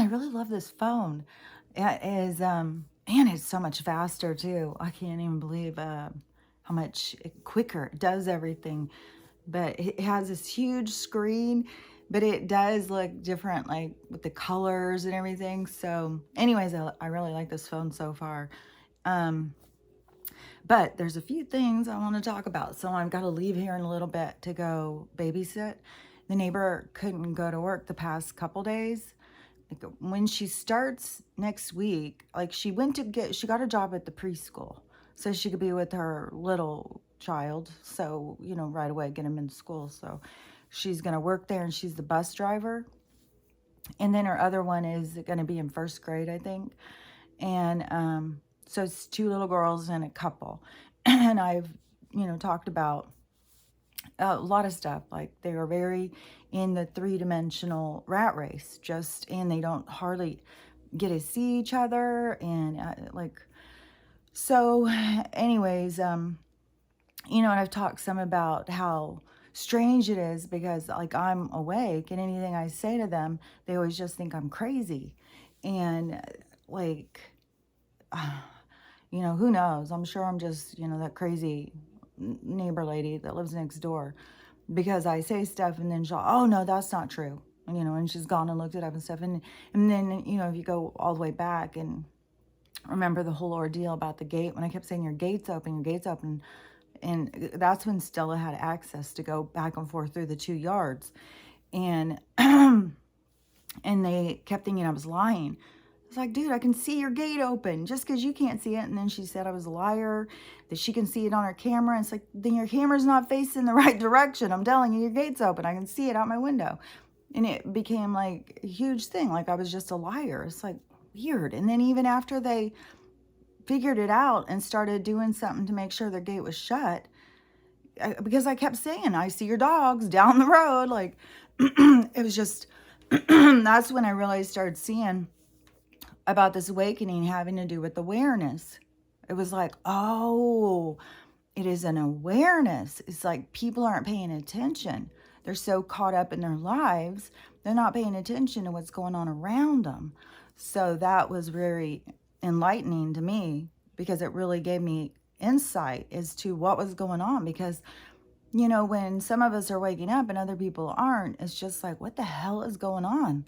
really love this phone. It is, and it's so much faster too. I can't even believe how much quicker it does everything. But it has this huge screen, but it does look different, like with the colors and everything. So, anyways, I really like this phone so far. Um, but there's a few things I want to talk about. So I've got to leave here in a little bit to go babysit. The neighbor couldn't go to work the past couple days. Like when she starts next week, like she got a job at the preschool so she could be with her little child. So, right away get him into school. So she's going to work there and she's the bus driver. And then her other one is going to be in first grade, I think. And so it's two little girls and a couple. And I've, talked about a lot of stuff. Like they are very in the three-dimensional rat race, and they don't hardly get to see each other. And so anyways, and I've talked some about how strange it is because like I'm awake and anything I say to them, they always just think I'm crazy. And like, who knows? I'm sure I'm just, that crazy neighbor lady that lives next door because I say stuff and then she'll, oh no, that's not true. And she's gone and looked it up and stuff. And then, if you go all the way back and remember the whole ordeal about the gate, when I kept saying your gate's open. And that's when Stella had access to go back and forth through the 2 yards. And, and they kept thinking I was lying. It's like, dude, I can see your gate open just because you can't see it. And then she said I was a liar, that she can see it on her camera. And it's like, then your camera's not facing the right direction. I'm telling you, your gate's open. I can see it out my window. And it became like a huge thing. Like I was just a liar. It's like weird. And then even after they figured it out and started doing something to make sure their gate was shut, because I kept saying, I see your dogs down the road. Like it was just, that's when I really started seeing about this awakening having to do with awareness. It was like, oh, it is an awareness. It's like people aren't paying attention. They're so caught up in their lives, they're not paying attention to what's going on around them. So that was very enlightening to me because it really gave me insight as to what was going on. Because, when some of us are waking up and other people aren't, it's just like, what the hell is going on?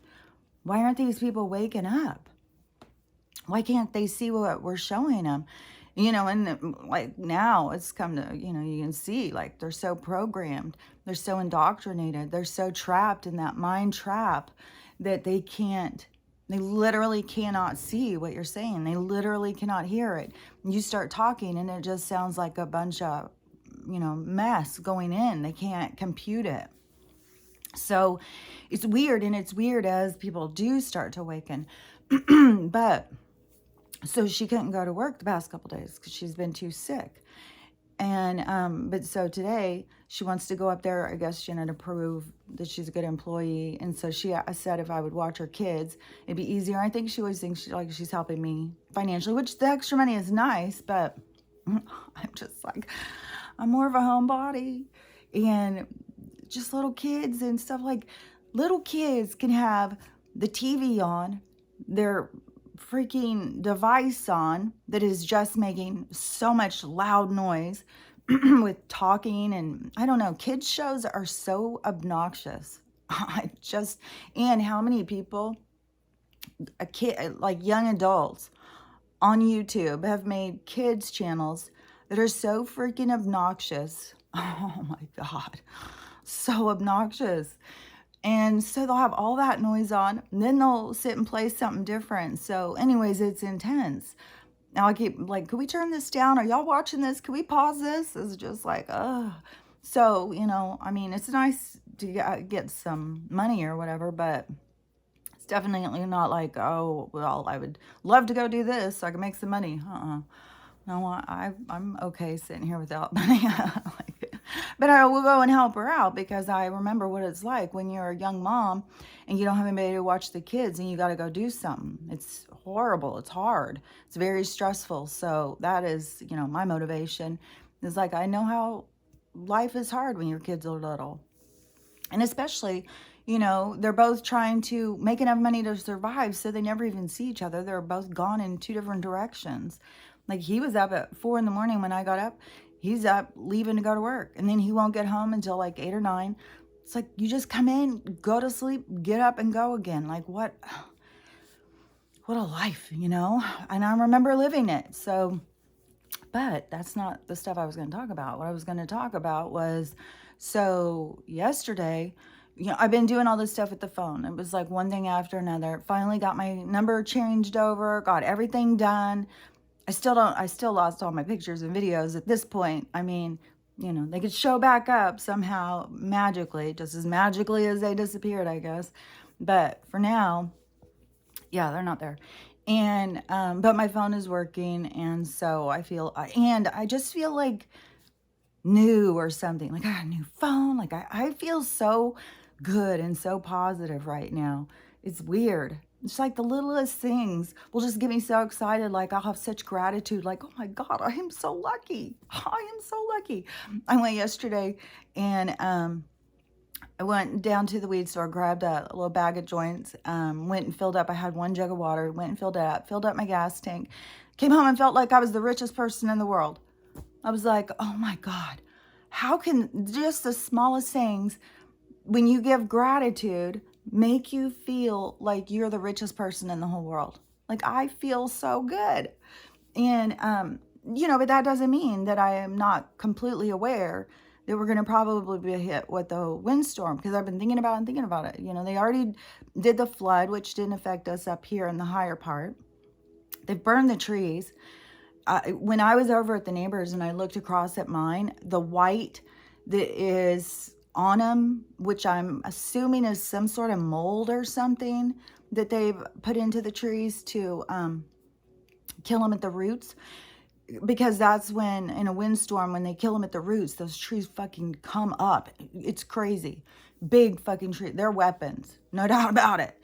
Why aren't these people waking up? Why can't they see what we're showing them? And like now it's come to, you can see like they're so programmed, they're so indoctrinated, they're so trapped in that mind trap that they literally cannot see what you're saying. They literally cannot hear it. You start talking and it just sounds like a bunch of, mess going in. They can't compute it. So it's weird, and it's weird as people do start to awaken. But so she couldn't go to work the past couple days because she's been too sick. And but so today she wants to go up there, I guess, to prove that she's a good employee. And so I said if I would watch her kids, it'd be easier. I think she always thinks she's helping me financially, which the extra money is nice, but I'm just like, I'm more of a homebody. And just little kids and stuff, like little kids can have the TV on, their freaking device on that is just making so much loud noise with talking, and I don't know, kids shows are so obnoxious. And how many people, a kid, like young adults on YouTube have made kids channels that are so freaking obnoxious. Oh my God. So obnoxious. And so they'll have all that noise on, and then they'll sit and play something different. So anyways, it's intense. Now I keep like, can we turn this down? Are y'all watching this? Can we pause this? It's just like, ugh. So, I mean, it's nice to get some money or whatever, but it's definitely not like, oh, well, I would love to go do this so I can make some money. No, I'm okay sitting here without money. But I will go and help her out because I remember what it's like when you're a young mom and you don't have anybody to watch the kids and you got to go do something. It's horrible. It's hard. It's very stressful. So that is, my motivation is like, I know how life is hard when your kids are little. And especially, they're both trying to make enough money to survive, so they never even see each other. They're both gone in two different directions. Like, he was up at 4 in the morning when I got up. He's up leaving to go to work, and then he won't get home until like 8 or 9. It's like, you just come in, go to sleep, get up and go again. Like, what a life, And I remember living it. So, but that's not the stuff I was going to talk about. What I was going to talk about was, so yesterday, I've been doing all this stuff with the phone. It was like one thing after another. Finally got my number changed over, got everything done. I still lost all my pictures and videos at this point. I mean, they could show back up somehow magically, just as magically as they disappeared, I guess. But for now, yeah, they're not there. And, but my phone is working. And so I just feel like new or something. Like, I got a new phone. Like, I feel so good and so positive right now. It's weird. It's like the littlest things will just get me so excited. Like, I'll have such gratitude. Like, oh my God, I am so lucky. I am so lucky. I went yesterday and, I went down to the weed store, grabbed a little bag of joints, went and filled up. I had 1 jug of water, went and filled up my gas tank, came home and felt like I was the richest person in the world. I was like, oh my God, how can just the smallest things, when you give gratitude, make you feel like you're the richest person in the whole world? Like, I feel so good. And, but that doesn't mean that I am not completely aware that we're going to probably be hit with a windstorm, because I've been thinking about it. They already did the flood, which didn't affect us up here in the higher part. They've burned the trees. When I was over at the neighbors and I looked across at mine, the white that is on them, which I'm assuming is some sort of mold or something that they've put into the trees to kill them at the roots. Because that's when, in a windstorm, when they kill them at the roots, those trees fucking come up. It's crazy. Big fucking tree. They're weapons. No doubt about it.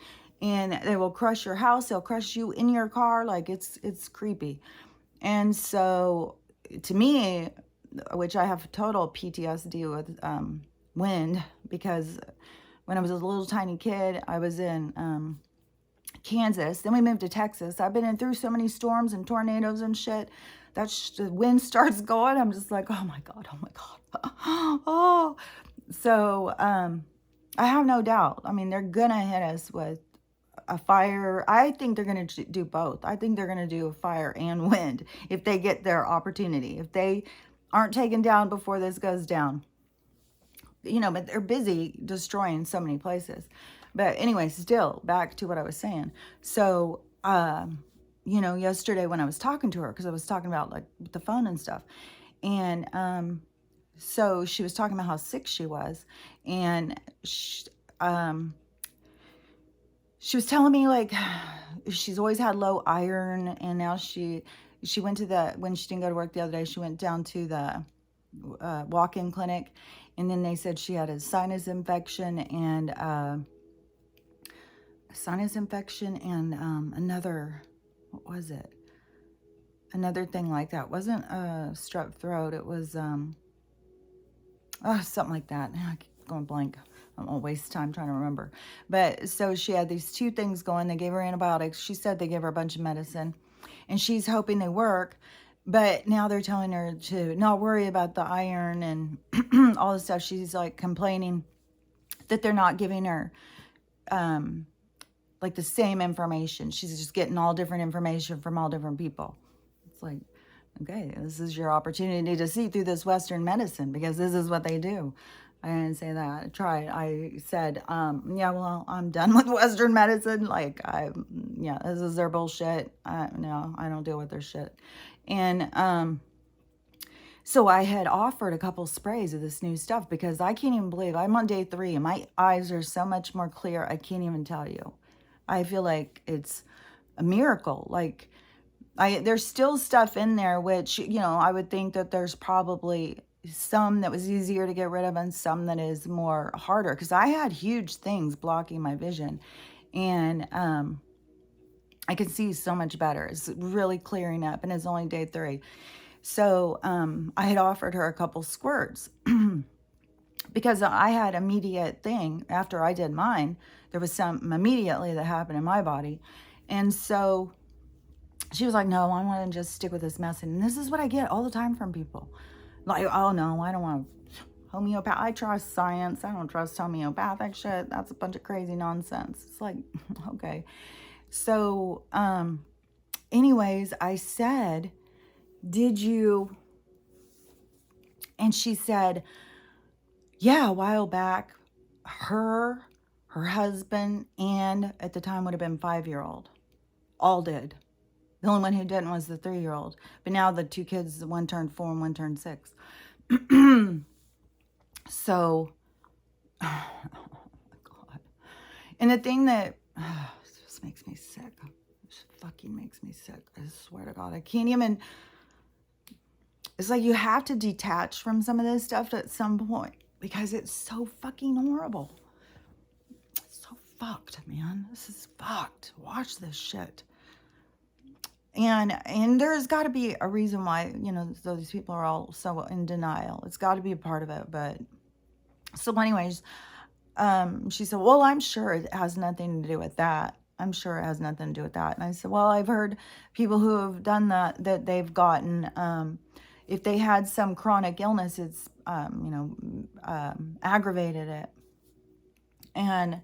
And they will crush your house. They'll crush you in your car. Like, it's creepy. And so, to me, which I have total PTSD with wind, because when I was a little tiny kid, I was in Kansas. Then we moved to Texas. I've been in through so many storms and tornadoes and shit. The wind starts going. I'm just like, oh my God. Oh, so I have no doubt. I mean, they're gonna hit us with a fire. I think they're gonna do both. I think they're gonna do a fire and wind if they get their opportunity. If they aren't taken down before this goes down, but they're busy destroying so many places. But anyway, still back to what I was saying. So, yesterday when I was talking to her, because I was talking about like the phone and stuff, and so she was talking about how sick she was, and she was telling me like she's always had low iron, and now she went to when she didn't go to work the other day, she went down to the walk-in clinic, and then they said she had a sinus infection and another, what was it? Another thing like that. It wasn't strep throat. It was something like that. I keep going blank. I won't waste time trying to remember. But so she had these 2 things going. They gave her antibiotics. She said they gave her a bunch of medicine, and she's hoping they work. But now they're telling her to not worry about the iron and all this stuff. She's like complaining that they're not giving her like the same information. She's just getting all different information from all different people. It's like, okay, this is your opportunity to see through this Western medicine, because this is what they do. I didn't say that. I tried. I said, yeah, well, I'm done with Western medicine. Like, this is their bullshit. No, I don't deal with their shit. And so I had offered a couple sprays of this new stuff, because I can't even believe I'm on day 3 and my eyes are so much more clear. I can't even tell you. I feel like it's a miracle. Like, there's still stuff in there, which, I would think that there's probably some that was easier to get rid of and some that is more harder, because I had huge things blocking my vision, and I can see so much better. It's really clearing up, and it's only day 3. So I had offered her a couple squirts because I had immediate thing after I did mine. There was some immediately that happened in my body. And so she was like, no, I want to just stick with this message. And this is what I get all the time from people. Like, oh no, I don't want homeopath. I trust science. I don't trust homeopathic shit. That's a bunch of crazy nonsense. It's like, okay. So, anyways, I said, did you? And she said, yeah, a while back, her husband, and at the time would have been 5-year-old, all did. The only one who didn't was the 3-year-old. But now the two kids, one turned 4 and one turned 6. So, oh my God. And the thing that just makes me sick, just fucking makes me sick. I swear to God, I can't even. It's like you have to detach from some of this stuff at some point because it's so fucking horrible. It's so fucked, man. This is fucked. Watch this shit. And there's got to be a reason why, these people are all so in denial. It's got to be a part of it. But so anyways, she said, well, I'm sure it has nothing to do with that. I'm sure it has nothing to do with that. And I said, well, I've heard people who have done that they've gotten, if they had some chronic illness, it's, aggravated it. And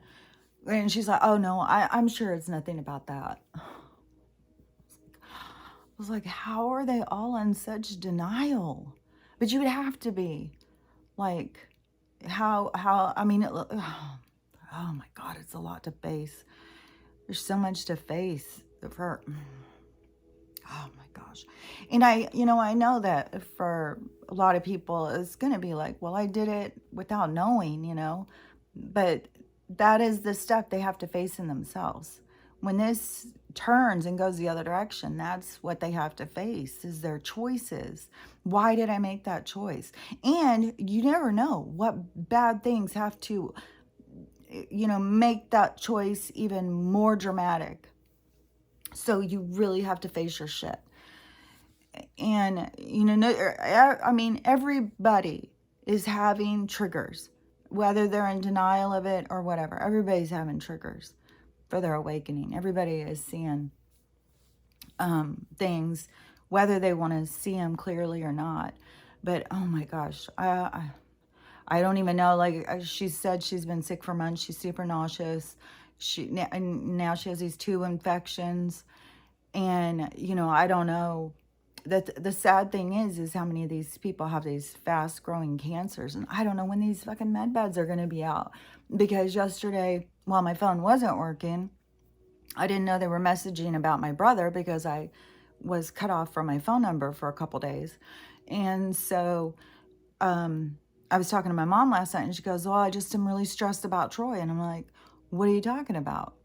she's like, oh no, I'm sure it's nothing about that. I was like, how are they all in such denial? But you would have to be. Like, I mean, oh my God, it's a lot to face. There's so much to face for, oh my gosh. And I know that for a lot of people, it's going to be like, well, I did it without knowing, but that is the stuff they have to face in themselves. When this turns and goes the other direction, that's what they have to face, is their choices. Why did I make that choice? And you never know what bad things have to, make that choice even more dramatic. So you really have to face your shit. And, I mean, everybody is having triggers, whether they're in denial of it or whatever. Everybody's having triggers for their awakening. Everybody is seeing things, whether they want to see them clearly or not. But, oh my gosh, I don't even know. Like she said, she's been sick for months. She's super nauseous. Now she has these 2 infections. And, I don't know. The sad thing is how many of these people have these fast growing cancers. And I don't know when these fucking med beds are going to be out. Because yesterday, while my phone wasn't working, I didn't know they were messaging about my brother because I was cut off from my phone number for a couple days. And so I was talking to my mom last night and she goes, well, I just am really stressed about Troy. And I'm like, what are you talking about?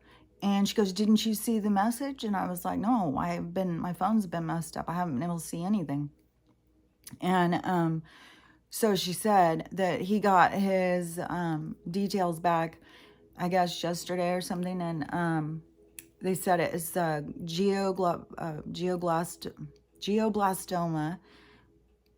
And she goes, didn't you see the message? And I was like, no, my phone's been messed up. I haven't been able to see anything. And so she said that he got his details back, I guess, yesterday or something. And they said it's glioblastoma.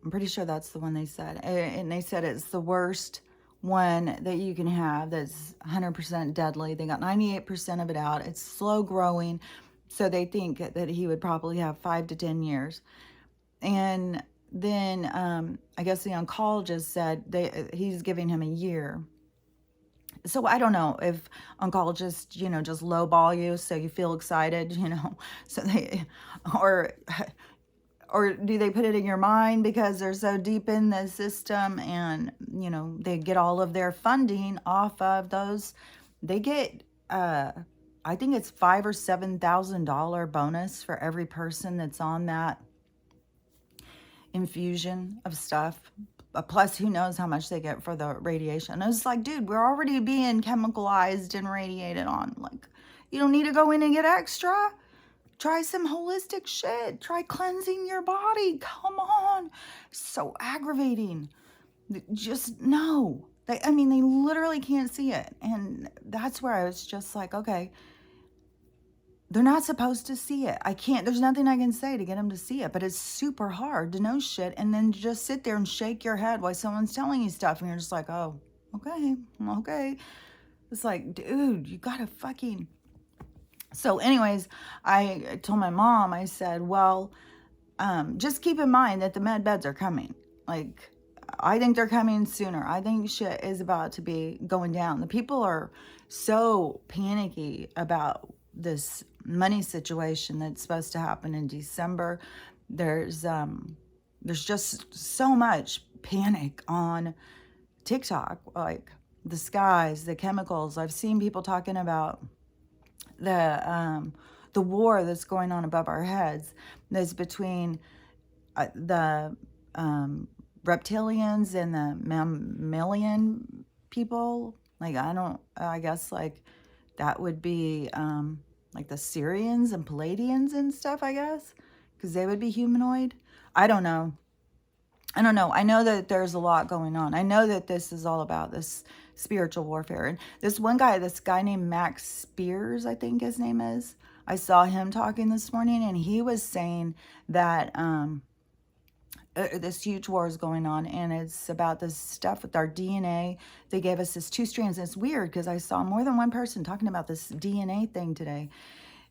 I'm pretty sure that's the one they said. And they said it's the worst one that you can have that's 100% deadly. They got 98% of it out. It's slow growing. So they think that he would probably have 5 to 10 years. And then I guess the oncologist said he's giving him a year. So I don't know if oncologists, just lowball you so you feel excited, so or do they put it in your mind because they're so deep in the system and, they get all of their funding off of those. They get, I think it's $5,000 or $7,000 bonus for every person that's on that infusion of stuff. Plus, who knows how much they get for the radiation. And I was like, dude, we're already being chemicalized and radiated on. Like, you don't need to go in and get extra. Try some holistic shit. Try cleansing your body. Come on. So aggravating. Just no. They literally can't see it. And that's where I was just like, okay, they're not supposed to see it. There's nothing I can say to get them to see it. But it's super hard to know shit and then just sit there and shake your head while someone's telling you stuff. And you're just like, oh, Okay, okay. It's like, dude, you gotta fucking. So, anyways, I told my mom, I said, well, just keep in mind that the med beds are coming. Like, I think they're coming sooner. I think shit is about to be going down. The people are so panicky about this money situation that's supposed to happen in December. There's just so much panic on TikTok, like the skies, the chemicals. I've seen people talking about the war that's going on above our heads. That's between the reptilians and the mammalian people. Like, I guess like that would be like the Syrians and Palladians and stuff, I guess, because they would be humanoid. I don't know. I don't know. I know that there's a lot going on. I know that this is all about this spiritual warfare. And this guy named Max Spears, I think his name is. I saw him talking this morning, and he was saying that this huge war is going on, and it's about this stuff with our DNA. They gave us this two strands. And it's weird because I saw more than one person talking about this DNA thing today.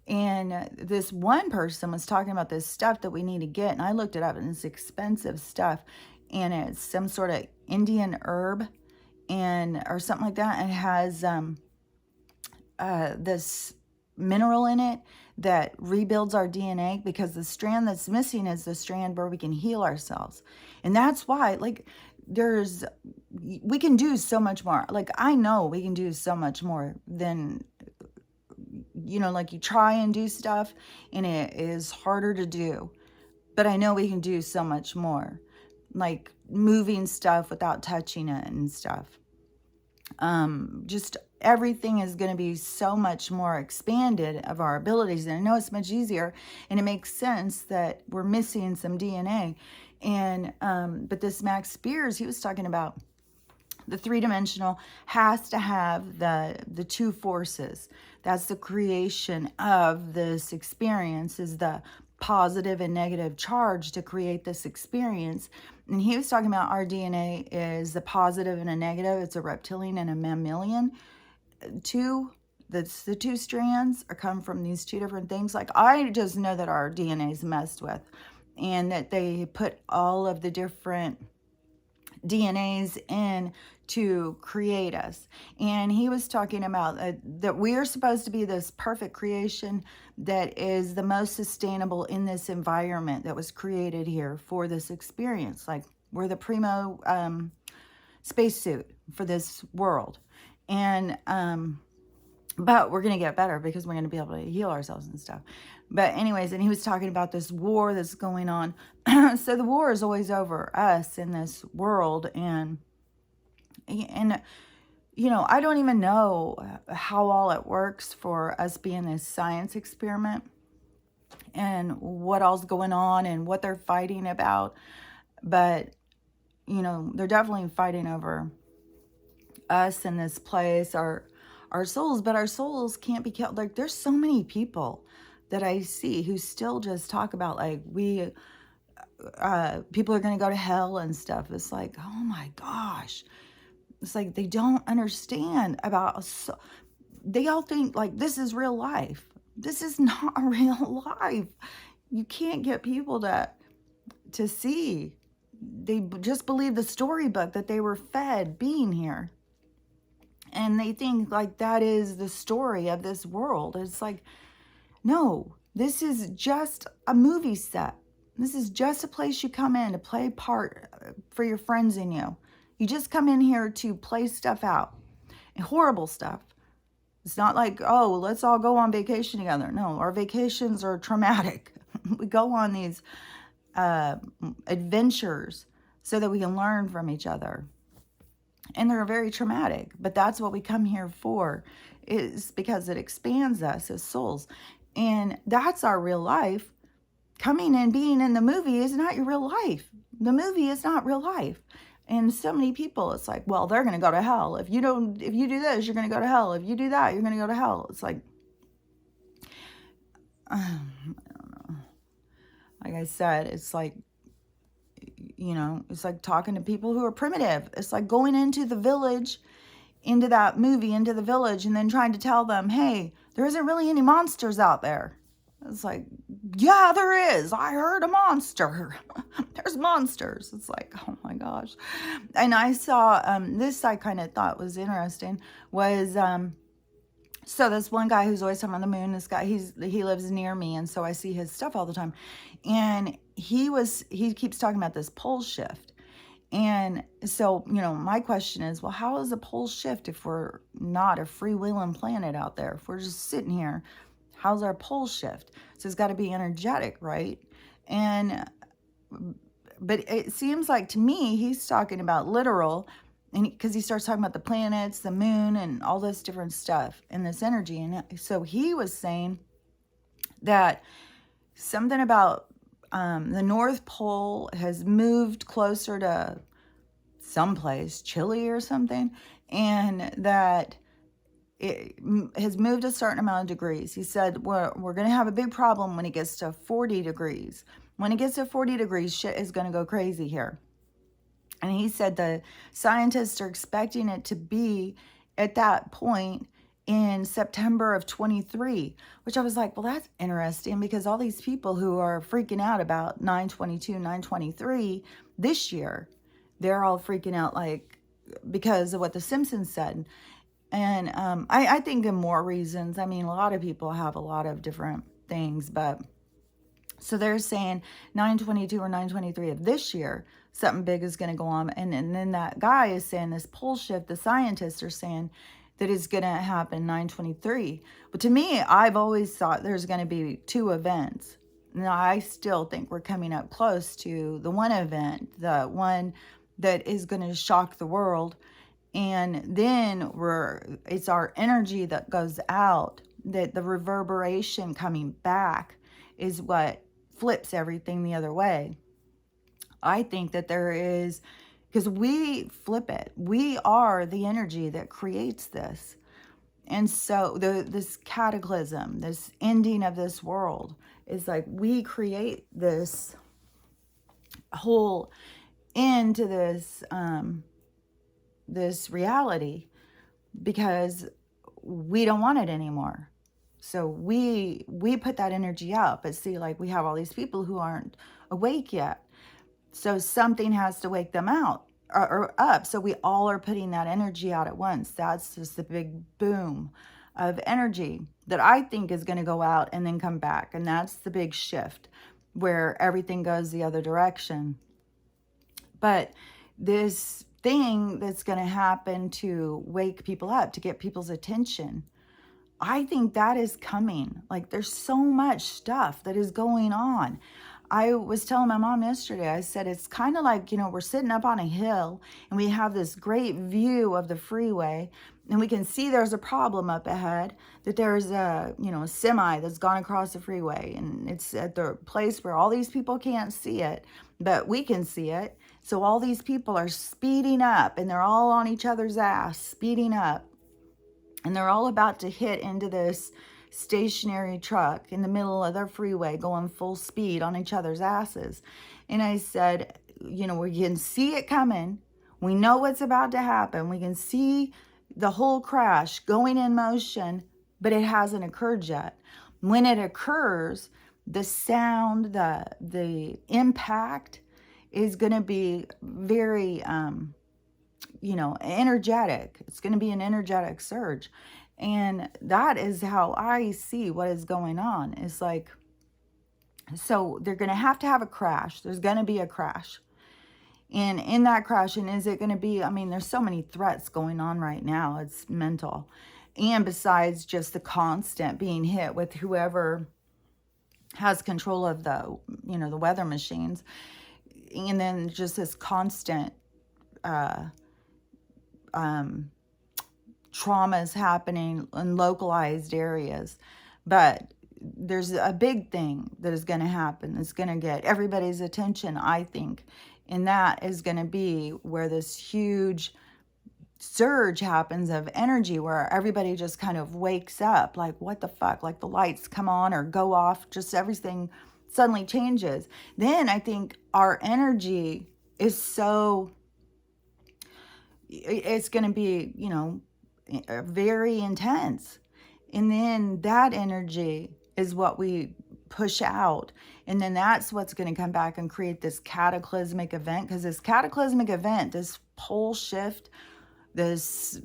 And this one person was talking about this stuff that we need to get. And I looked it up, and it's expensive stuff. And it's some sort of Indian herb and or something like that. And it has this mineral in it that rebuilds our DNA, because the strand that's missing is the strand where we can heal ourselves. And that's why, like, we can do so much more. Like, I know we can do so much more than, like, you try and do stuff and it is harder to do. But I know we can do so much more, like moving stuff without touching it and stuff. Just everything is going to be so much more expanded of our abilities. And I know it's much easier, and it makes sense that we're missing some DNA. And, but this Max Spears, he was talking about the three-dimensional has to have the two forces. That's the creation of this experience, is the positive and negative charge to create this experience. And he was talking about our DNA is the positive and a negative. It's a reptilian and a mammalian. That's the two strands are come from these two different things. Like, I just know that our DNA is messed with, and that they put all of the different DNAs in to create us. And he was talking about that we are supposed to be this perfect creation that is the most sustainable in this environment that was created here for this experience. Like, we're the primo spacesuit for this world. And but we're going to get better because we're going to be able to heal ourselves and stuff. But anyways, and he was talking about this war that's going on. So the war is always over us in this world. And I don't even know how all it works for us being this science experiment and what all's going on and what they're fighting about. But, they're definitely fighting over us in this place, our souls. But our souls can't be killed. Like, there's so many people that I see who still just talk about, like, people are going to go to hell and stuff. It's like, oh my gosh. It's like they don't understand about, they all think like this is real life. This is not a real life. You can't get people to see. They just believe the storybook that they were fed being here. And they think like that is the story of this world. It's like, no, this is just a movie set. This is just a place you come in to play a part for your friends and you. You just come in here to play stuff out. And horrible stuff. It's not like, oh, let's all go on vacation together. No, our vacations are traumatic. We go on these adventures so that we can learn from each other. And they're very traumatic. But that's what we come here for, is because it expands us as souls. And that's our real life. Coming and being in the movie is not your real life. The movie is not real life. And so many people, it's like, well, they're going to go to hell. If you do this, you're going to go to hell. If you do that, you're going to go to hell. It's like, I don't know. Like I said, it's like, it's like talking to people who are primitive. It's like going into the village, into that movie, into the village, and then trying to tell them, hey, there isn't really any monsters out there. It's like, yeah, there is. I heard a monster. There's monsters. It's like, oh my gosh. And I saw this I kind of thought was interesting was so this one guy who's always talking about the moon, this guy, he lives near me, and so I see his stuff all the time. And he keeps talking about this pole shift. And so, my question is, well, how is a pole shift if we're not a freewheeling planet out there? If we're just sitting here, how's our pole shift? So it's got to be energetic, right? But it seems like to me, he's talking about literal, and because he starts talking about the planets, the moon, and all this different stuff and this energy. And so he was saying that something about the North Pole has moved closer to someplace, Chile or something, and that it has moved a certain amount of degrees. He said, we're going to have a big problem when it gets to 40 degrees. When it gets to 40 degrees, shit is going to go crazy here. And he said the scientists are expecting it to be at that point in September of 23, which I was like, well, that's interesting, because all these people who are freaking out about 922, 923 this year, they're all freaking out like because of what the Simpsons said. And I think in more reasons. I mean, a lot of people have a lot of different things, but so they're saying 922 or 923 of this year, something big is going to go on. And then that guy is saying this pole shift, the scientists are saying that it's going to happen 923. But to me, I've always thought there's going to be two events. Now, I still think we're coming up close to the one event, the one that is going to shock the world. And then it's our energy that goes out, that the reverberation coming back is what flips everything the other way. I think that there is, because we flip it. We are the energy that creates this. And so this cataclysm, this ending of this world is like we create this whole end to this reality because we don't want it anymore. So we put that energy out. But see, like we have all these people who aren't awake yet. So something has to wake them out or up. So we all are putting that energy out at once. That's just the big boom of energy that I think is going to go out and then come back. And that's the big shift where everything goes the other direction. But this thing that's going to happen to wake people up, to get people's attention, I think that is coming. Like there's so much stuff that is going on. I was telling my mom yesterday, I said, it's kind of like, we're sitting up on a hill and we have this great view of the freeway and we can see there's a problem up ahead, that there's a semi that's gone across the freeway and it's at the place where all these people can't see it, but we can see it. So all these people are speeding up and they're all on each other's ass, speeding up. And they're all about to hit into this stationary truck in the middle of their freeway going full speed on each other's asses. And I said, we can see it coming. We know what's about to happen. We can see the whole crash going in motion, but it hasn't occurred yet. When it occurs, the sound, the impact is going to be very, energetic. It's going to be an energetic surge. And that is how I see what is going on. It's like, so they're going to have a crash. There's going to be a crash. And in that crash, and is it going to be, there's so many threats going on right now. It's mental. And besides just the constant being hit with whoever has control of the weather machines. And then just this constant, traumas happening in localized areas. But there's a big thing that is going to happen. It's going to get everybody's attention, I think. And that is going to be where this huge surge happens of energy where everybody just kind of wakes up. Like, what the fuck? Like the lights come on or go off. Just everything suddenly changes. Then I think our energy is so, it's going to be, very intense. And then that energy is what we push out. And then that's what's going to come back and create this cataclysmic event. Because this cataclysmic event, this pole shift, this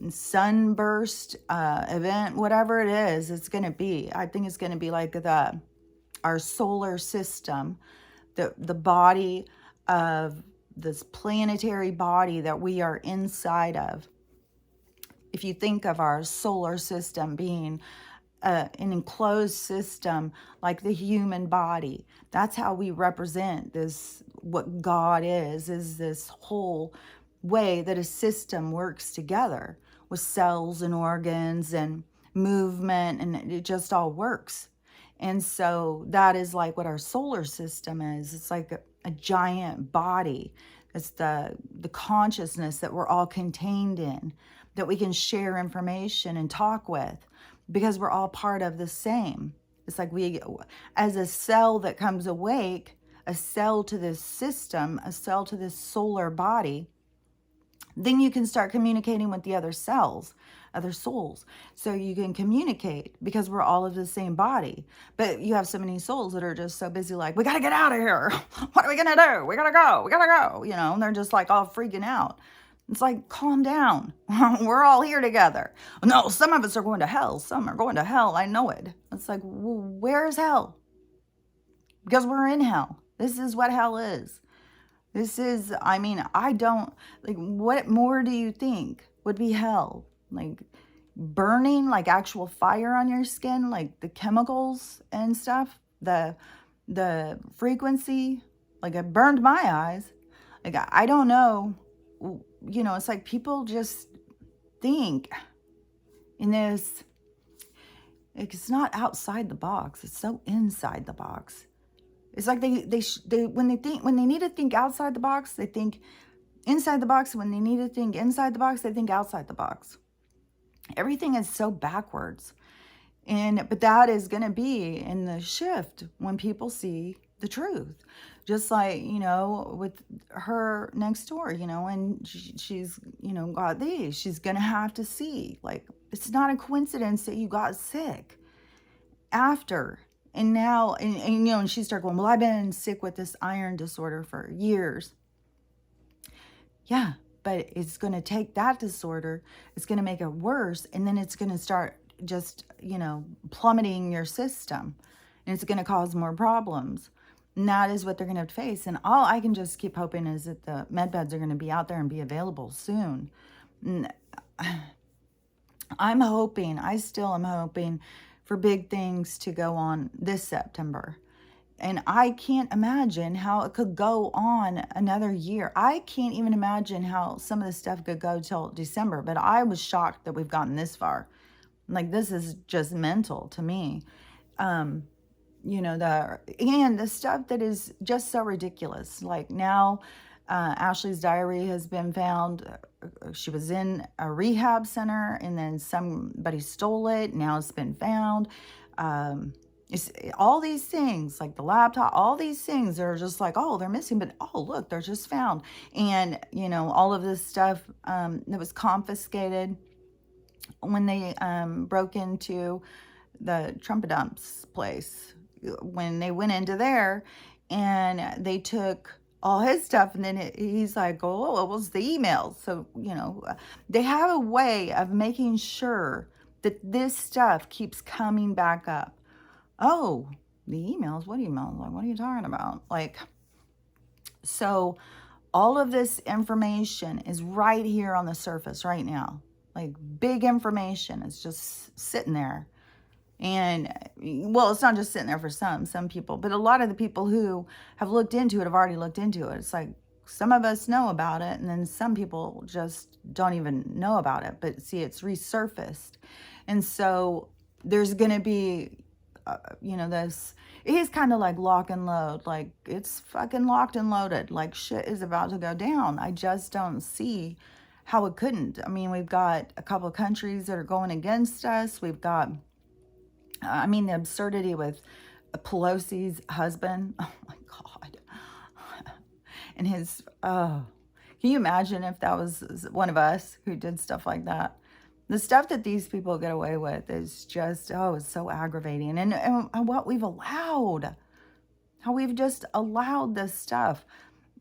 sunburst event, whatever it is, it's going to be. I think it's going to be like our solar system, the body of this planetary body that we are inside of. If you think of our solar system being an enclosed system like the human body, that's how we represent this. What God is this whole way that a system works together with cells and organs and movement, and it just all works. And so that is like what our solar system is. It's like a giant body. It's the consciousness that we're all contained in, that we can share information and talk with, because we're all part of the same. It's like we, as a cell that comes awake, a cell to this system, a cell to this solar body, then you can start communicating with the other cells, other souls. So you can communicate because we're all of the same body. But you have so many souls that are just so busy, like, we got to get out of here. What are we going to do? We got to go. We got to go. And they're just like all freaking out. It's like, calm down. We're all here together. No, some of us are going to hell. Some are going to hell. I know it. It's like, well, where's hell? Because we're in hell. This is what hell is. This is, I don't, like, what more do you think would be hell? Like burning, like actual fire on your skin, like the chemicals and stuff, the frequency, like it burned my eyes. Like, I don't know. It's like people just think in this, it's not outside the box. It's so inside the box. It's like they when they need to think outside the box, they think inside the box. When they need to think inside the box, they think outside the box. Everything is so backwards. But that is going to be in the shift when people see the truth. Just like, with her next door, and she's, got these, she's going to have to see, like, it's not a coincidence that you got sick after. And now, and she started going, well, I've been sick with this iron disorder for years. Yeah, but it's going to take that disorder, it's going to make it worse, and then it's going to start just, plummeting your system, and it's going to cause more problems. And that is what they're going to face. And all I can just keep hoping is that the med beds are going to be out there and be available soon. And I still am hoping for big things to go on this September. And I can't imagine how it could go on another year. I can't even imagine how some of this stuff could go till December. But I was shocked that we've gotten this far. Like, this is just mental to me. And the stuff that is just so ridiculous. Like now, Ashley's diary has been found. She was in a rehab center, and then somebody stole it. Now it's been found. It's all these things, like the laptop, all these things are just like, oh, they're missing, but oh, look, they're just found. And, all of this stuff that was confiscated when they broke into the Trumpadumps place, when they went into there and they took all his stuff, and then he's like, oh, it was the emails. So, they have a way of making sure that this stuff keeps coming back up. Oh, the emails? What emails? Like, what are you talking about? Like, so all of this information is right here on the surface right now. Like, big information is just sitting there. And, well, it's not just sitting there for some people, but a lot of the people who have looked into it have already looked into it. It's like some of us know about it, and then some people just don't even know about it. But see, it's resurfaced. And so there's going to be, this, it is kind of like lock and load. Like, it's fucking locked and loaded. Like, shit is about to go down. I just don't see how it couldn't. I mean, we've got a couple of countries that are going against us. We've got, the absurdity with Pelosi's husband. Oh my God. And his, oh, can you imagine if that was one of us who did stuff like that? The stuff that these people get away with is just, oh, it's so aggravating. And what we've allowed, how we've just allowed this stuff.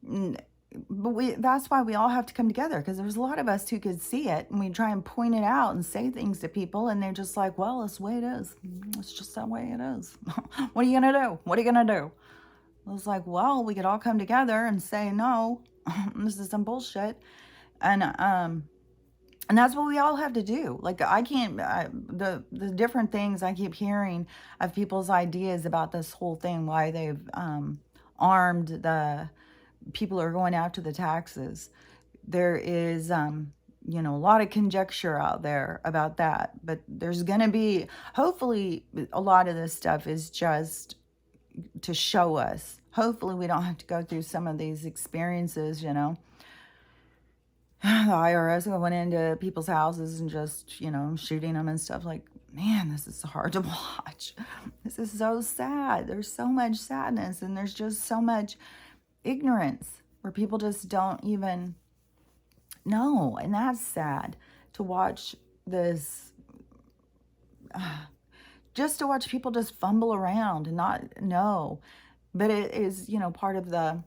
But that's why we all have to come together, because there's a lot of us who could see it, and we try and point it out and say things to people, and they're just like, well, it's the way it is. It's just that way it is. What are you going to do? What are you going to do? I was like, well, we could all come together and say, no, this is some bullshit. And that's what we all have to do. Like, I can't, the different things I keep hearing of people's ideas about this whole thing, why they've armed the people who are going after the taxes. There is, a lot of conjecture out there about that. But there's going to be, hopefully, a lot of this stuff is just to show us. Hopefully, we don't have to go through some of these experiences, The IRS going into people's houses and just, shooting them and stuff. Like, man, this is hard to watch. This is so sad. There's so much sadness, and there's just so much ignorance where people just don't even know. And that's sad to watch this, just to watch people just fumble around and not know. But it is, part of the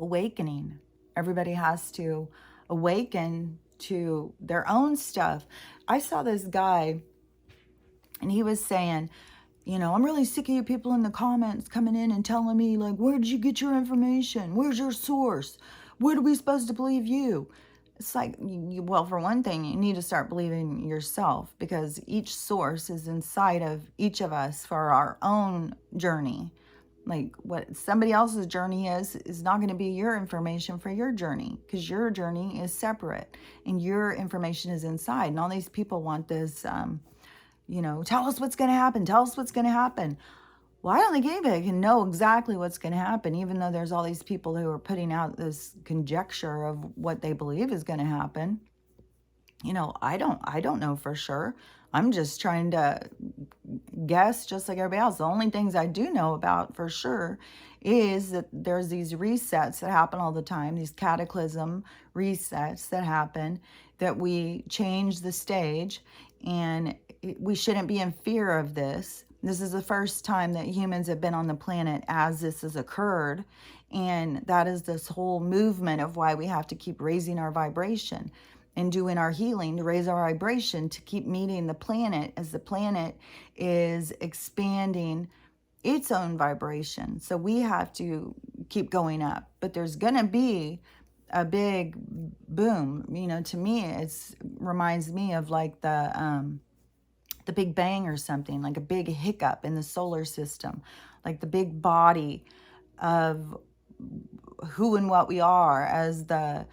awakening. Everybody has to awaken to their own stuff. I saw this guy, and he was saying, I'm really sick of you people in the comments coming in and telling me, like, where did you get your information? Where's your source? What are we supposed to believe you? It's like, well, for one thing, you need to start believing yourself, because each source is inside of each of us for our own journey. Like, what somebody else's journey is not going to be your information for your journey, because your journey is separate and your information is inside. And all these people want this, tell us what's going to happen. Tell us what's going to happen. Well, I don't think anybody can know exactly what's going to happen, even though there's all these people who are putting out this conjecture of what they believe is going to happen. I don't know for sure. I'm just trying to guess, just like everybody else. The only things I do know about for sure is that there's these resets that happen all the time, these cataclysm resets that happen, that we change the stage, and we shouldn't be in fear of this. This is the first time that humans have been on the planet as this has occurred. And that is this whole movement of why we have to keep raising our vibration and doing our healing to raise our vibration, to keep meeting the planet as the planet is expanding its own vibration. So we have to keep going up. But there's going to be a big boom. To me, it reminds me of like the Big Bang or something, like a big hiccup in the solar system, like the big body of who and what we are as the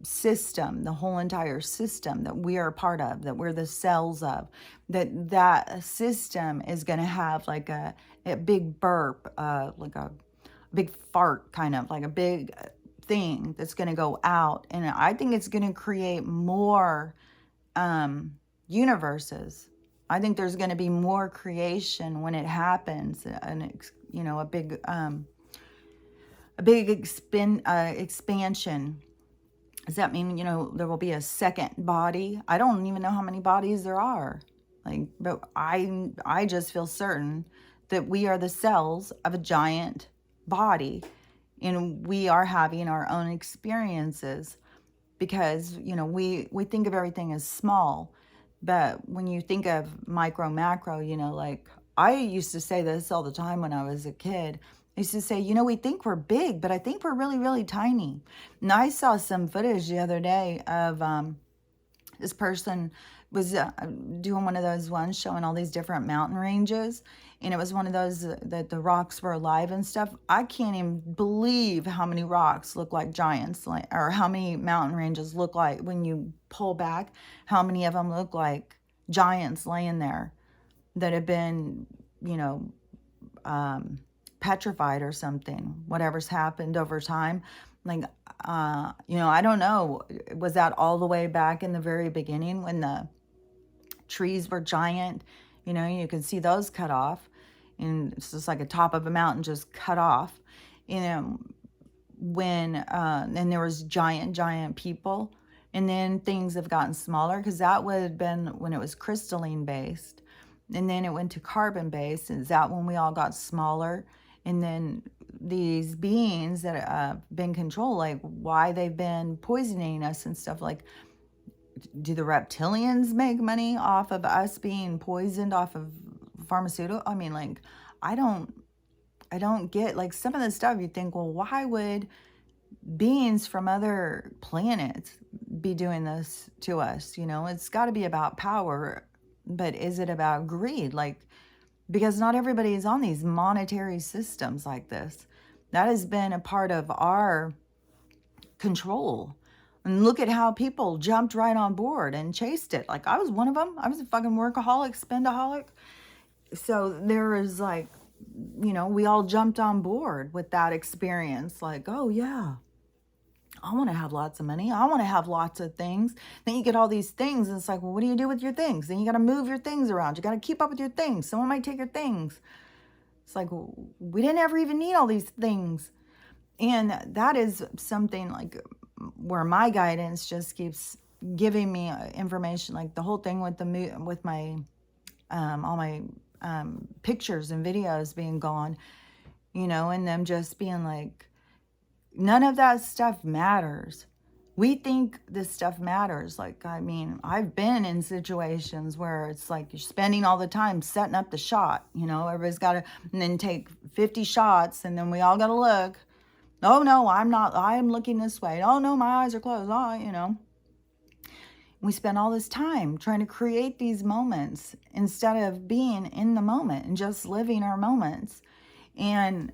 system, the whole entire system that we are a part of, that we're the cells of, that system is going to have like a big burp, like a big fart, kind of like a big thing that's going to go out. And I think it's going to create more universes. I think there's going to be more creation when it happens, and a big expansion. Does that mean there will be a second body? I don't even know how many bodies there are. But I just feel certain that we are the cells of a giant body, and we are having our own experiences, because we think of everything as small. But when you think of micro, macro, like I used to say this all the time when I was a kid. I used to say, we think we're big, but I think we're really, really tiny. And I saw some footage the other day of this person was doing one of those ones showing all these different mountain ranges. And it was one of those that the rocks were alive and stuff. I can't even believe how many rocks look like giants, or how many mountain ranges look like, when you pull back, how many of them look like giants laying there that have been, petrified or something, whatever's happened over time. I don't know. Was that all the way back in the very beginning when the trees were giant? You can see those cut off, and it's just like a top of a mountain just cut off. when and there was giant people, and then things have gotten smaller, because that would have been when it was crystalline based, and then it went to carbon based. Is that when we all got smaller? And then these beings that have been controlled, like why they've been poisoning us and stuff, like, do the reptilians make money off of us being poisoned off of pharmaceutical? I mean, like, I don't I don't get, like, some of the stuff. You think, well, why would beings from other planets be doing this to us? It's got to be about power, but is it about greed? Like, because not everybody is on these monetary systems like this. That has been a part of our control. And look at how people jumped right on board and chased it. Like, I was one of them. I was a fucking workaholic, spendaholic. So there is, like, we all jumped on board with that experience. Like, oh yeah, I want to have lots of money. I want to have lots of things. Then you get all these things, and it's like, well, what do you do with your things? Then you got to move your things around. You got to keep up with your things. Someone might take your things. It's like, well, we didn't ever even need all these things. And that is something, like, where my guidance just keeps giving me information. Like the whole thing with my all my pictures and videos being gone, and them just being like, none of that stuff matters. We think this stuff matters. Like, I mean, I've been in situations where it's like you're spending all the time setting up the shot. Everybody's got to, and then take 50 shots, and then we all got to look. Oh no, I'm not, I'm looking this way. Oh no, my eyes are closed. We spend all this time trying to create these moments instead of being in the moment and just living our moments. And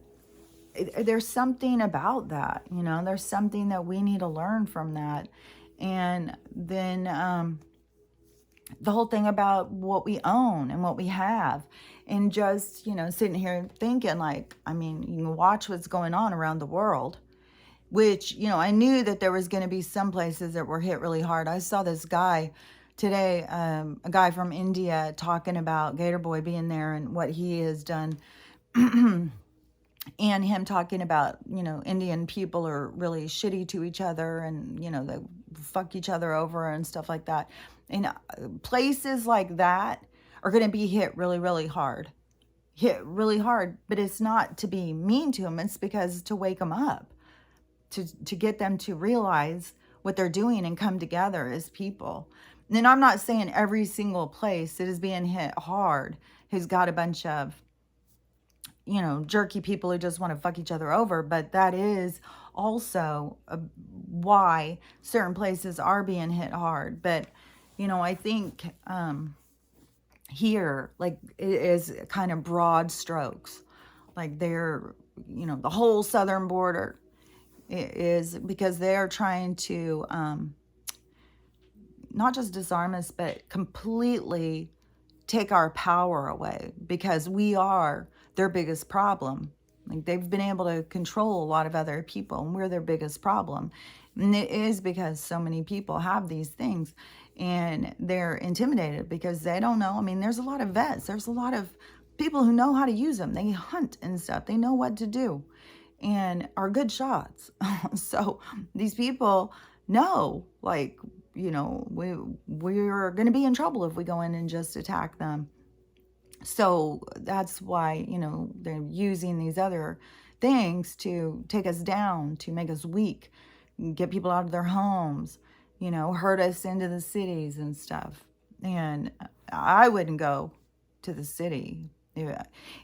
there's something about that, there's something that we need to learn from that. And then the whole thing about what we own and what we have, and just, sitting here thinking, like, I mean, you can watch what's going on around the world, which, I knew that there was going to be some places that were hit really hard. I saw this guy today, a guy from India, talking about Gator Boy being there and what he has done. And him talking about, Indian people are really shitty to each other, and, they fuck each other over and stuff like that. And places like that are going to be hit really, really hard. But it's not to be mean to them. It's because to wake them up, to get them to realize what they're doing and come together as people. And I'm not saying every single place that is being hit hard has got a bunch of, jerky people who just want to fuck each other over, but that is also why certain places are being hit hard. But, I think here, like, it is kind of broad strokes. Like, they're, the whole southern border is, because they're trying to not just disarm us, but completely take our power away, because we are their biggest problem. Like, they've been able to control a lot of other people, and we're their biggest problem. And it is because so many people have these things, and they're intimidated because they don't know. I mean, there's a lot of vets. There's a lot of people who know how to use them. They hunt and stuff. They know what to do and are good shots. So these people know, like, we're going to be in trouble if we go in and just attack them. So that's why, they're using these other things to take us down, to make us weak, get people out of their homes, hurt us into the cities and stuff. And I wouldn't go to the city. If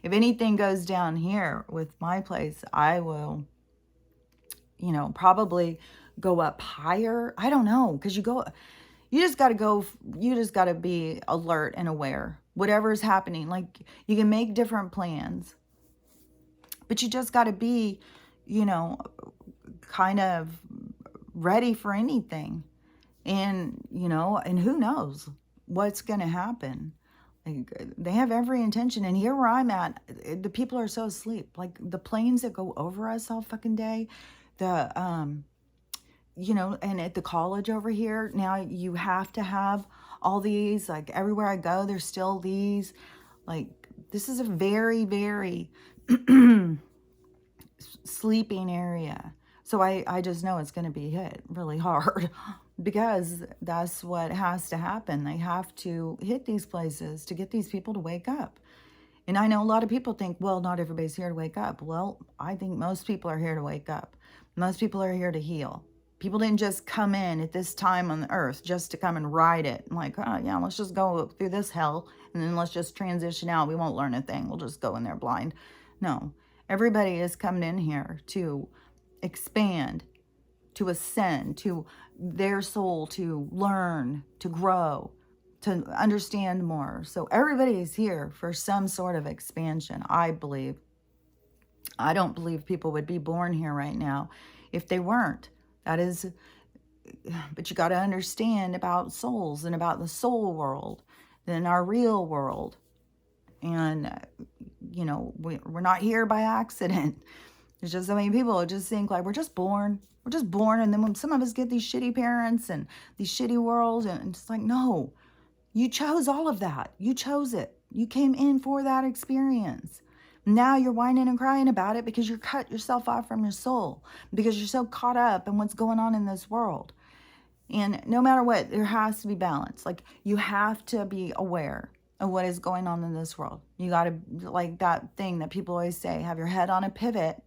anything goes down here with my place, I will, probably go up higher. I don't know, because you just got to be alert and aware. Whatever is happening, like, you can make different plans, but you just got to be, kind of ready for anything. And, and who knows what's going to happen. Like, they have every intention. And here where I'm at, the people are so asleep. Like, the planes that go over us all fucking day, and at the college over here, now you have to have all these, like, everywhere I go, there's still these, like, this is a very, very sleeping area, So I just know it's going to be hit really hard because that's what has to happen. They have to hit these places to get these people to wake up. And I know a lot of people think, well, not everybody's here to wake up. Well, I think most people are here to wake up. Most people are here to heal. People didn't just come in at this time on the earth just to come and ride it. Like, oh, yeah, let's just go through this hell and then let's just transition out. We won't learn a thing. We'll just go in there blind. No, everybody is coming in here to expand, to ascend, to their soul, to learn, to grow, to understand more. So everybody is here for some sort of expansion, I believe. I don't believe people would be born here right now if they weren't. That is, but you got to understand about souls and about the soul world, then our real world. And, we're not here by accident. There's just so many people who just think like we're just born. We're just born. And then when some of us get these shitty parents and these shitty worlds, and it's like, no, you chose all of that. You chose it. You came in for that experience. Now you're whining and crying about it because you cut yourself off from your soul, because you're so caught up in what's going on in this world. And no matter what, there has to be balance. Like, you have to be aware of what is going on in this world. You got to, like that thing that people always say, have your head on a pivot,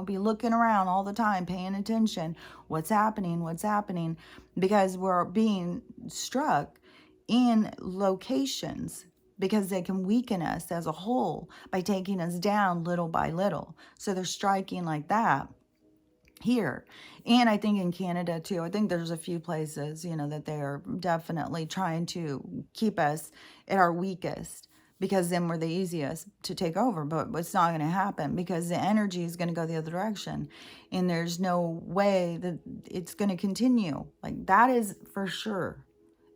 be looking around all the time, paying attention. What's happening? Because we're being struck in locations because they can weaken us as a whole by taking us down little by little. So they're striking like that here. And I think in Canada too, I think there's a few places, that they are definitely trying to keep us at our weakest, because then we're the easiest to take over. But it's not going to happen because the energy is going to go the other direction. And there's no way that it's going to continue. Like, that is for sure.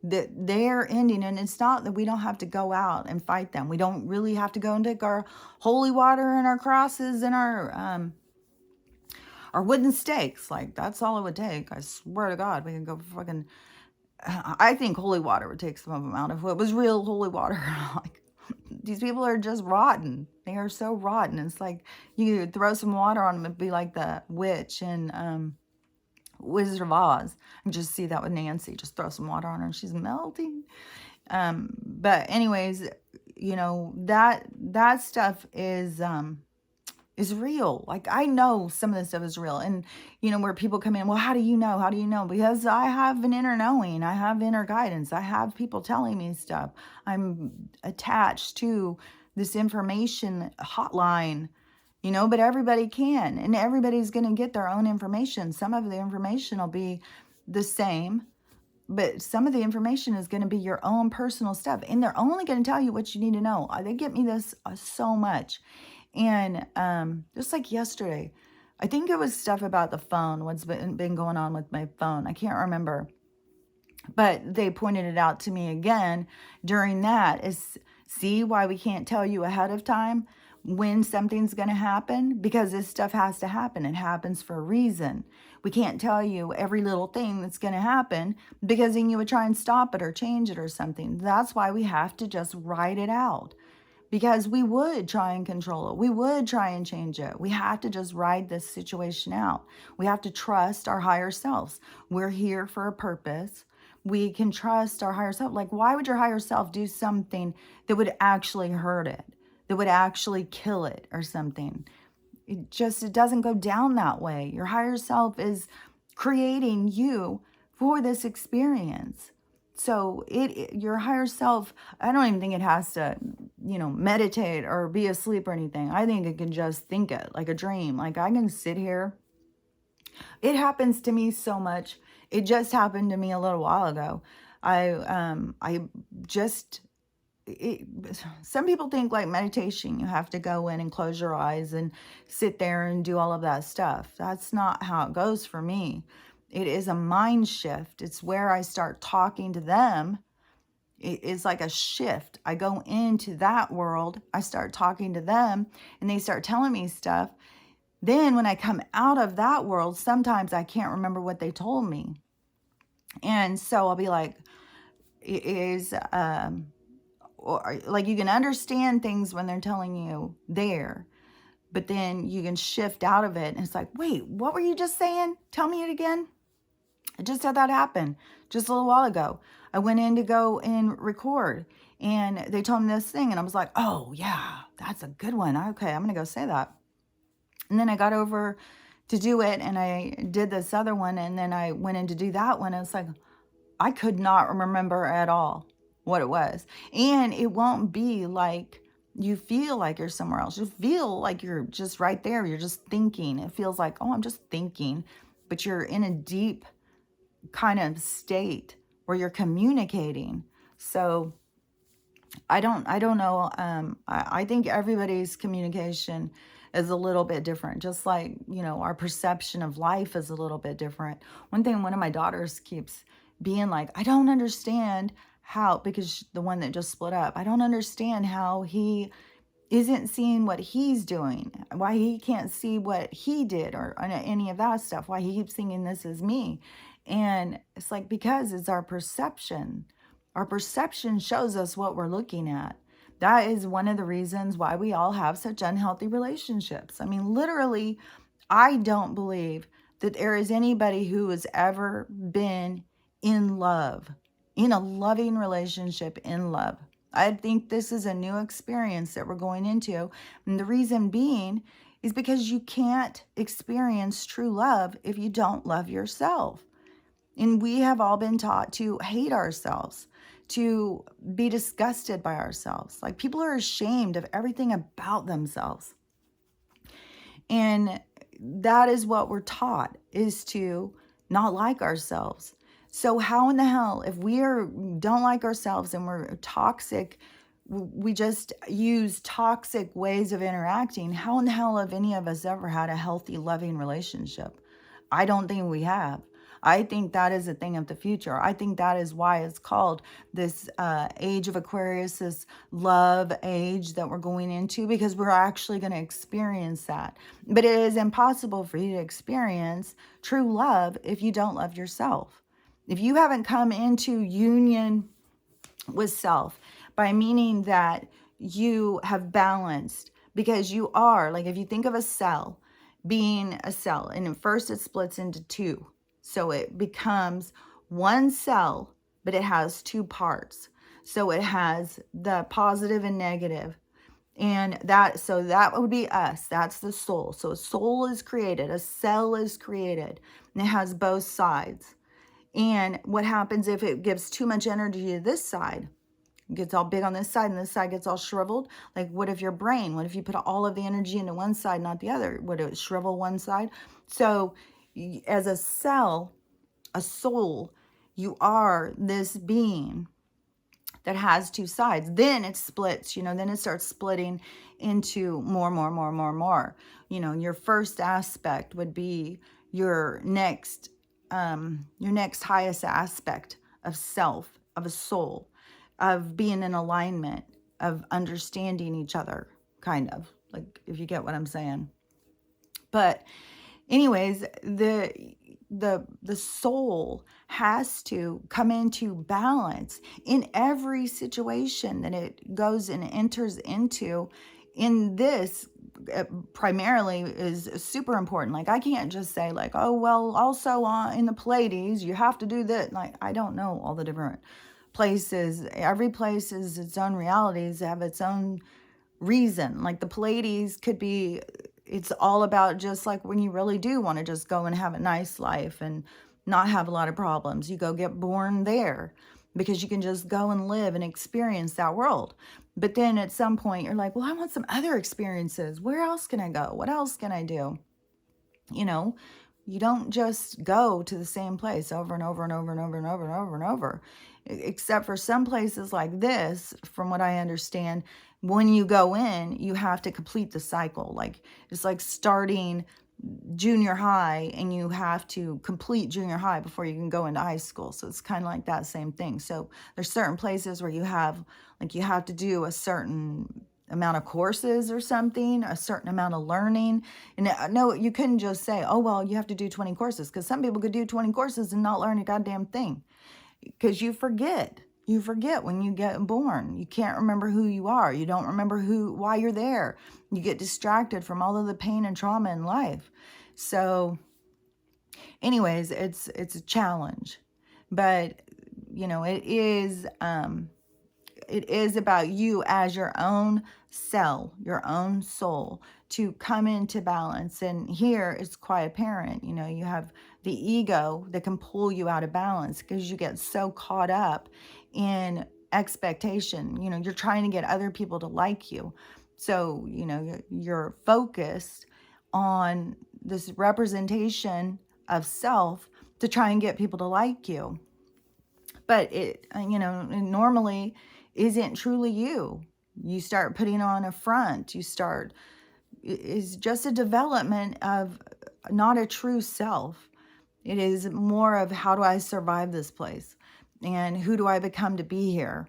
That they're ending, and it's not that we don't have to go out and fight them. We don't really have to go and take our holy water and our crosses and our wooden stakes. Like, that's all it would take. I swear to God, we can go fucking. I think holy water would take some of them out. If it was real holy water, like, these people are just rotten. They are so rotten. It's like you throw some water on them, it'd be like the witch in Wizard of Oz. I just see that with Nancy. Just throw some water on her and she's melting. But anyways, that stuff is real. Like, I know some of this stuff is real. And, where people come in, well, how do you know? How do you know? Because I have an inner knowing. I have inner guidance. I have people telling me stuff. I'm attached to this information hotline, but everybody can. And everybody's going to get their own information. Some of the information will be the same, but some of the information is going to be your own personal stuff. And they're only going to tell you what you need to know. They get me this so much. And just like yesterday, I think it was stuff about the phone, what's been going on with my phone. I can't remember. But they pointed it out to me again during that, is see why we can't tell you ahead of time when something's going to happen? Because this stuff has to happen. It happens for a reason. We can't tell you every little thing that's going to happen, because then you would try and stop it or change it or something. That's why we have to just write it out. Because we would try and control it. We would try and change it. We have to just ride this situation out. We have to trust our higher selves. We're here for a purpose. We can trust our higher self. Like, why would your higher self do something that would actually hurt it, that would actually kill it or something? It doesn't go down that way. Your higher self is creating you for this experience. So your higher self, I don't even think it has to, meditate or be asleep or anything. I think it can just think it like a dream. Like, I can sit here. It happens to me so much. It just happened to me a little while ago. Some people think like meditation, you have to go in and close your eyes and sit there and do all of that stuff. That's not how it goes for me. It is a mind shift. It's where I start talking to them. It's like a shift. I go into that world. I start talking to them and they start telling me stuff. Then when I come out of that world, sometimes I can't remember what they told me. And so I'll be like, or like, you can understand things when they're telling you there, but then you can shift out of it. And it's like, wait, what were you just saying? Tell me it again. I just had that happen just a little while ago. I went in to go and record, and they told me this thing, and I was like, oh, yeah, that's a good one. Okay, I'm going to go say that. And then I got over to do it, and I did this other one, and then I went in to do that one. And it's like, I could not remember at all what it was. And it won't be like you feel like you're somewhere else. You feel like you're just right there. You're just thinking. It feels like, oh, I'm just thinking. But you're in a deep kind of state where you're communicating. So I don't know. I think everybody's communication is a little bit different, just like, our perception of life is a little bit different. One thing, one of my daughters keeps being like, I don't understand how, because the one that just split up, I don't understand how he isn't seeing what he's doing, why he can't see what he did or any of that stuff, why he keeps thinking this is me. And it's like, because it's our perception. Our perception shows us what we're looking at. That is one of the reasons why we all have such unhealthy relationships. I mean, literally, I don't believe that there is anybody who has ever been in love, in a loving relationship, in love. I think this is a new experience that we're going into. And the reason being is because you can't experience true love if you don't love yourself. And we have all been taught to hate ourselves, to be disgusted by ourselves. Like, people are ashamed of everything about themselves. And that is what we're taught, is to not like ourselves. So how in the hell, if don't like ourselves and we're toxic, we just use toxic ways of interacting, how in the hell have any of us ever had a healthy, loving relationship? I don't think we have. I think that is a thing of the future. I think that is why it's called this age of Aquarius, this love age that we're going into, because we're actually going to experience that. But it is impossible for you to experience true love if you don't love yourself. If you haven't come into union with self, by meaning that you have balanced, because you are, like, if you think of a cell being a cell, and at first it splits into two. So it becomes one cell, but it has two parts. So it has the positive and negative. And so that would be us. That's the soul. So a soul is created, a cell is created, and it has both sides. And what happens if it gives too much energy to this side? It gets all big on this side, and this side gets all shriveled. Like, what if your brain, what if you put all of the energy into one side, not the other? Would it shrivel one side? So as a cell, a soul, you are this being that has two sides. Then it splits, then it starts splitting into more. Your first aspect would be your next highest aspect of self, of a soul, of being in alignment, of understanding each other, kind of, like, if you get what I'm saying. But anyways, the soul has to come into balance in every situation that it goes and enters into. In this, primarily, is super important. Like, I can't just say, like, oh, well, also in the Pleiades, you have to do that. Like, I don't know all the different places. Every place is its own realities, have its own reason. Like, the Pleiades could be, it's all about just like when you really do want to just go and have a nice life and not have a lot of problems. You go get born there because you can just go and live and experience that world. But then at some point you're like, well, I want some other experiences. Where else can I go? What else can I do? You don't just go to the same place over and over and over and over and over and over and over. Except for some places like this, from what I understand, when you go in, you have to complete the cycle. Like, it's like starting junior high, and you have to complete junior high before you can go into high school. So it's kind of like that same thing. So there's certain places where you have to do a certain amount of courses or something, a certain amount of learning. And no, you couldn't just say, oh, well, you have to do 20 courses, because some people could do 20 courses and not learn a goddamn thing, because you forget. You forget when you get born. You can't remember who you are. You don't remember why you're there. You get distracted from all of the pain and trauma in life. So anyways, it's a challenge. But it is about you as your own cell, your own soul, to come into balance. And here it's quite apparent, you have the ego that can pull you out of balance because you get so caught up in expectation. You're trying to get other people to like you. So, you're focused on this representation of self to try and get people to like you. But it normally isn't truly you. You start putting on a front. It's just a development of not a true self. It is more of, how do I survive this place? And who do I become to be here?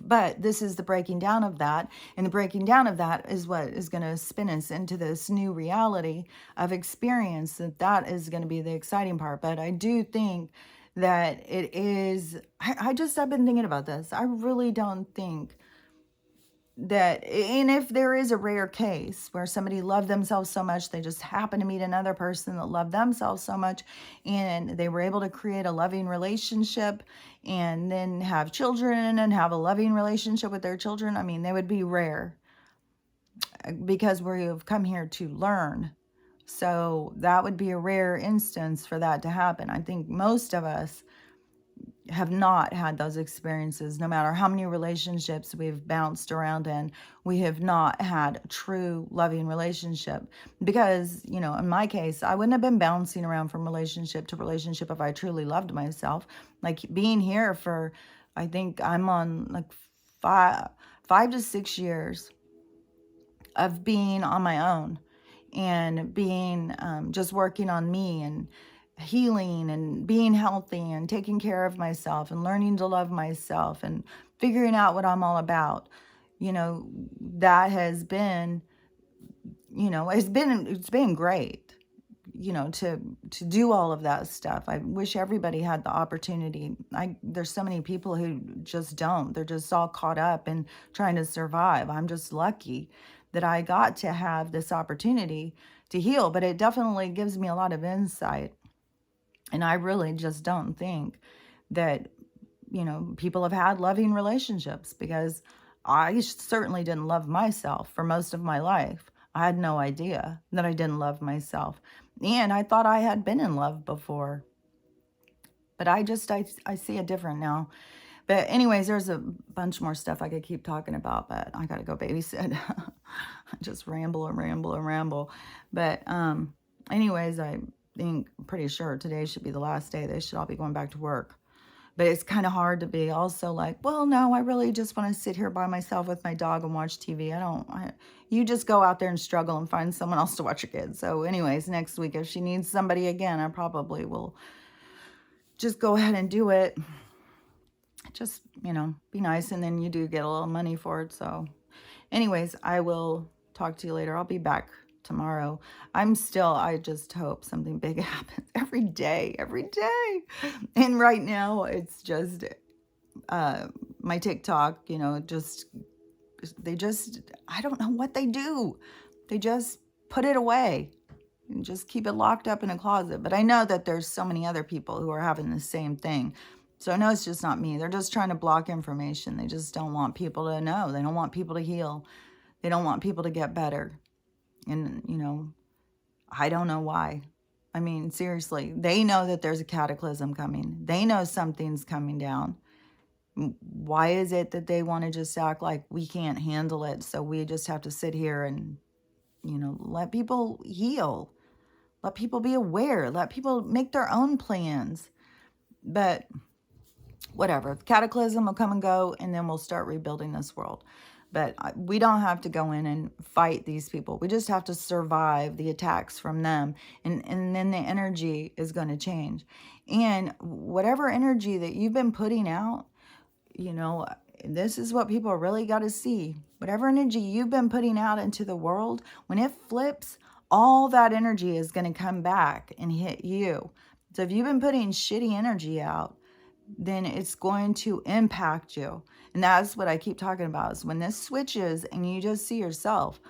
But this is the breaking down of that. And the breaking down of that is what is going to spin us into this new reality of experience. That is going to be the exciting part. But I do think that it is, I've been thinking about this. I really don't think that, and if there is a rare case where somebody loved themselves so much, they just happen to meet another person that loved themselves so much, and they were able to create a loving relationship and then have children and have a loving relationship with their children, I mean, they would be rare because we have come here to learn. So that would be a rare instance for that to happen. I think most of us have not had those experiences. No matter how many relationships we've bounced around in, we have not had a true loving relationship. Because, in my case, I wouldn't have been bouncing around from relationship to relationship if I truly loved myself. Like being here for, I think I'm on like 5 to 6 years of being on my own and being just working on me and healing and being healthy and taking care of myself and learning to love myself and figuring out what I'm all about. That has been, it's been great, to do all of that stuff. I wish everybody had the opportunity. There's so many people who just don't. They're just all caught up in trying to survive. I'm just lucky that I got to have this opportunity to heal, but it definitely gives me a lot of insight. And I really just don't think that, people have had loving relationships, because I certainly didn't love myself for most of my life. I had no idea that I didn't love myself. And I thought I had been in love before. But I see it different now. But anyways, there's a bunch more stuff I could keep talking about, but I got to go babysit. I just ramble and ramble and ramble. But anyways, I'm pretty sure today should be the last day. They should all be going back to work. But it's kind of hard to be also like, well, no, I really just want to sit here by myself with my dog and watch TV. You just go out there and struggle and find someone else to watch your kids. So anyways, next week, if she needs somebody again, I probably will just go ahead and do it. Just, be nice. And then you do get a little money for it. So anyways, I will talk to you later. I'll be back tomorrow. I just hope something big happens every day. And right now it's just, my TikTok, I don't know what they do. They just put it away and just keep it locked up in a closet. But I know that there's so many other people who are having the same thing. So I know it's just not me. They're just trying to block information. They just don't want people to know. They don't want people to heal. They don't want people to get better. And, I don't know why. I mean, seriously, they know that there's a cataclysm coming. They know something's coming down. Why is it that they want to just act like we can't handle it? So we just have to sit here and, let people heal. Let people be aware. Let people make their own plans. But whatever, the cataclysm will come and go, and then we'll start rebuilding this world. But we don't have to go in and fight these people. We just have to survive the attacks from them. And then the energy is going to change. And whatever energy that you've been putting out, this is what people really got to see. Whatever energy you've been putting out into the world, when it flips, all that energy is going to come back and hit you. So if you've been putting shitty energy out, then it's going to impact you. And that's what I keep talking about, is when this switches and you just see yourself,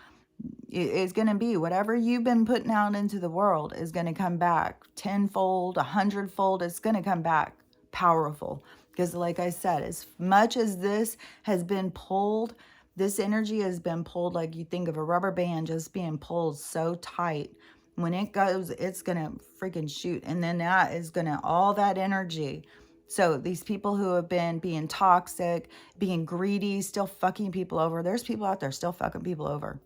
it's going to be whatever you've been putting out into the world is going to come back tenfold, 100-fold. It's going to come back powerful. Because like I said, as much as this has been pulled, this energy has been pulled like you think of a rubber band just being pulled so tight. When it goes, it's going to freaking shoot. And then that is going to, all that energy. So these people who have been being toxic, being greedy, still fucking people over. There's people out there still fucking people over.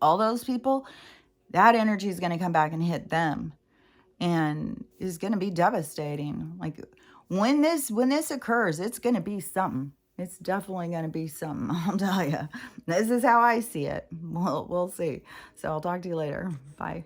All those people, that energy is going to come back and hit them, and is going to be devastating. Like when this occurs, it's going to be something. It's definitely going to be something. I'll tell you. This is how I see it. We'll see. So I'll talk to you later. Bye.